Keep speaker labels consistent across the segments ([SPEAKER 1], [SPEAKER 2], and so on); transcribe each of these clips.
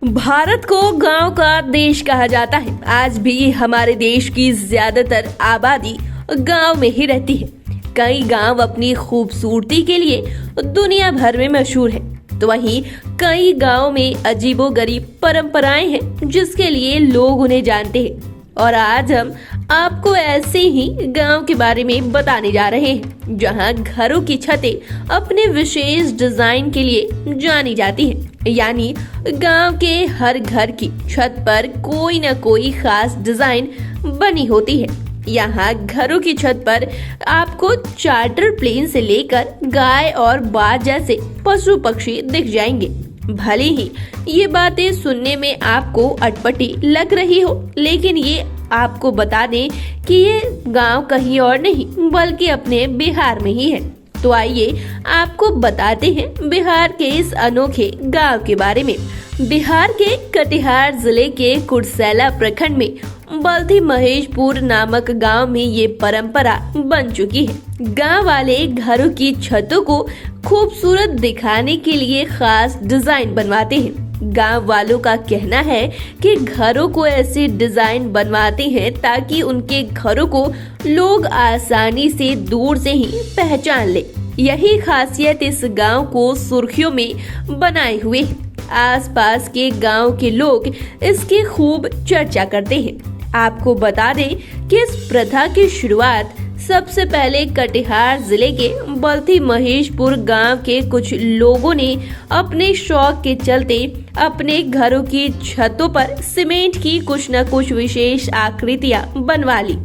[SPEAKER 1] भारत को गांव का देश कहा जाता है। आज भी हमारे देश की ज्यादातर आबादी गांव में ही रहती है। कई गांव अपनी खूबसूरती के लिए दुनिया भर में मशहूर है, तो वहीं कई गांव में अजीबोगरीब परंपराएं हैं जिसके लिए लोग उन्हें जानते हैं। और आज हम आपको ऐसे ही गांव के बारे में बताने जा रहे हैं जहां घरों की छतें अपने विशेष डिजाइन के लिए जानी जाती हैं। यानी गांव के हर घर की छत पर कोई न कोई खास डिजाइन बनी होती है। यहाँ घरों की छत पर आपको चार्टर प्लेन से लेकर गाय और बाज जैसे पशु पक्षी दिख जाएंगे। भले ही ये बातें सुनने में आपको अटपटी लग रही हो, लेकिन ये आपको बता दें कि ये गांव कहीं और नहीं बल्कि अपने बिहार में ही है। तो आइए आपको बताते हैं बिहार के इस अनोखे गांव के बारे में। बिहार के कटिहार जिले के कुर्सेला प्रखंड में बल्थी महेशपुर नामक गांव में ये परंपरा बन चुकी है। गांव वाले घरों की छतों को खूबसूरत दिखाने के लिए खास डिजाइन बनवाते हैं। गांव वालों का कहना है कि घरों को ऐसे डिजाइन बनवाते हैं ताकि उनके घरों को लोग आसानी से दूर से ही पहचान ले। यही खासियत इस गांव को सुर्खियों में बनाए हुए है। आसपास के गांव के लोग इसकी खूब चर्चा करते हैं। आपको बता दें कि इस प्रथा की शुरुआत सबसे पहले कटिहार जिले के बल्थी महेशपुर गांव के कुछ लोगों ने अपने शौक के चलते अपने घरों की छतों पर सीमेंट की कुछ न कुछ विशेष आकृतियां बनवा ली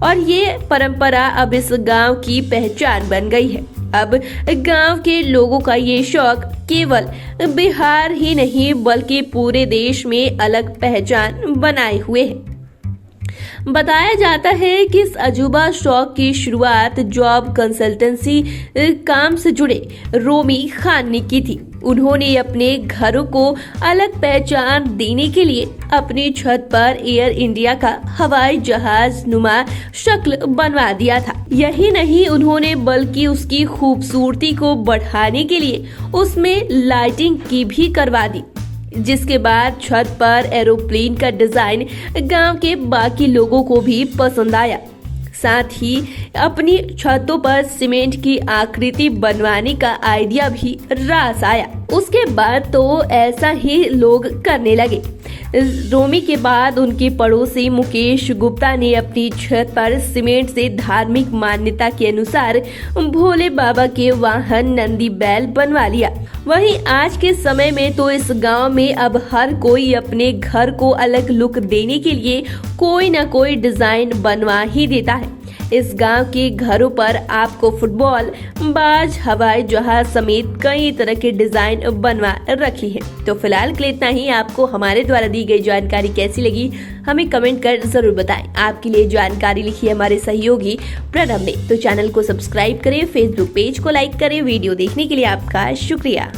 [SPEAKER 1] और ये परंपरा अब इस गांव की पहचान बन गई है। अब गांव के लोगों का ये शौक केवल बिहार ही नहीं बल्कि पूरे देश में अलग पहचान बनाए हुए है। बताया जाता है कि इस अजूबा शौक की शुरुआत जॉब कंसल्टेंसी काम से जुड़े रोमी खान ने की थी। उन्होंने अपने घरों को अलग पहचान देने के लिए अपनी छत पर एयर इंडिया का हवाई जहाज नुमा शक्ल बनवा दिया था। यही नहीं, उन्होंने बल्कि उसकी खूबसूरती को बढ़ाने के लिए उसमें लाइटिंग की भी करवा दी, जिसके बाद छत पर एरोप्लेन का डिजाइन गांव के बाकी लोगों को भी पसंद आया। साथ ही अपनी छतों पर सीमेंट की आकृति बनवाने का आइडिया भी रास आया। उसके बाद तो ऐसा ही लोग करने लगे। रोमी के बाद उनके पड़ोसी मुकेश गुप्ता ने अपनी छत पर सीमेंट से धार्मिक मान्यता के अनुसार भोले बाबा के वाहन नंदी बैल बनवा लिया। वहीं आज के समय में तो इस गांव में अब हर कोई अपने घर को अलग लुक देने के लिए कोई न कोई डिजाइन बनवा ही देता है। इस गांव के घरों पर आपको फुटबॉल, बाज, हवाई जहाज समेत कई तरह के डिजाइन बनवा रखी है। तो फिलहाल के लिए इतना ही। आपको हमारे द्वारा दी गई जानकारी कैसी लगी हमें कमेंट कर जरूर बताएं। आपके लिए जानकारी लिखी है हमारे सहयोगी प्रणव ने। तो चैनल को सब्सक्राइब करें, फेसबुक पेज को लाइक करें। वीडियो देखने के लिए आपका शुक्रिया।